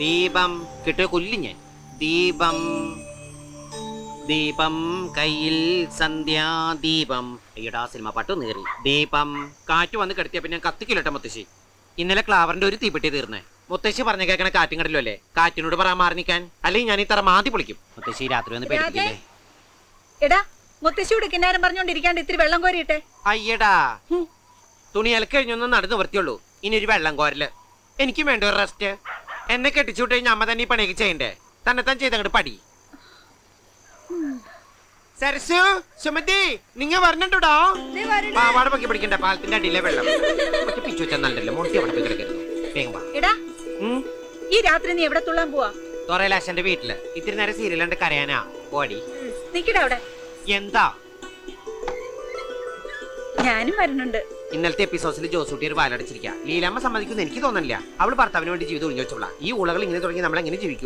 ദീപം കിട്ടിയ കൊല്ലി ഞാൻ. ദീപം ദീപം കയ്യിൽ സന്ധ്യാദീപം. അയ്യടാ സിനിമ പാട്ട് നേറി. ദീപം കാറ്റ് വന്ന് കിടത്തിയ പിന്നെ കത്തിക്കില്ലട്ടെ മുത്തശ്ശി. ഇന്നലെ ക്ലാവറിന്റെ ഒരു തീപ്പെട്ടി തീർന്നേ. മുത്തശ്ശി പറഞ്ഞ കേൾക്കണ കാറ്റും കടലും അല്ലേ? കാറ്റിനോട് പറയാൻ മാറി നിൽക്കാൻ, അല്ലെങ്കിൽ ഞാൻ ഈ തറ മാതി പൊളിക്കും. മുത്തശ്ശി രാത്രി വന്ന് പേടിക്കില്ലേ? എടാ മുത്തശ്ശിയോട് കിന്നാരം പറഞ്ഞോണ്ടിരിക്കാണ്ട് ഇത്തിരി വെള്ളം കോരിയിട്ടെ. അയ്യടാ തുണി അലക്കഴിഞ്ഞൊന്നും നടന്നു വൃത്തിയുള്ളൂ. ഇനി ഒരു വെള്ളം കോരല്. എനിക്കും വേണ്ട ഒരു റെസ്റ്റ്. എന്നെ കെട്ടിച്ചുവിട്ട് കഴിഞ്ഞ അമ്മ തന്നെ ഈ പണിയൊക്കെ ചെയ്യണ്ടേ? തന്നെത്താൻ ചെയ്തങ്ങോട്ട് പടി. സരസു സുമതി നിങ്ങ പറഞ്ഞിട്ടുണ്ടോ? പാവാട പൊക്കി പിടിക്കണ്ട, പാലത്തിന്റെ അടിയിലെ വെള്ളം പിച്ചു വെച്ചാൽ നല്ലല്ലോ. മുട്ടി അവിടെ പോയി കിടക്കരുത്. വേഗം വാ. എടാ ഈ രാത്രി നീ എവിടെ തുള്ളാൻ പോവാ? തൊറയിലാശന്റെ വീട്ടില് ഇത്തിരി നേരം സീരിയൽ കണ്ട് കരയാനാ. ഓടി നിക്കടാ അവിടെ. എന്താ? ഞാനും വരുന്നുണ്ട്. ഇന്നലത്തെ എപ്പിസോഡ്സിൽ ജോസൂട്ടി ഒരു വാലടച്ചിരിക്കുക. ലീലാമ്മ സമ്മതിക്കുന്നു എനിക്ക് തോന്നുന്നില്ല. അവള് ഭർത്താവിന് വേണ്ടി ജീവിതം ഒഴിഞ്ഞു വെച്ചോളാം. ഈ ഉളകൾ ഇങ്ങനെ തുടങ്ങി നമ്മൾ എങ്ങനെ ജീവിക്കും?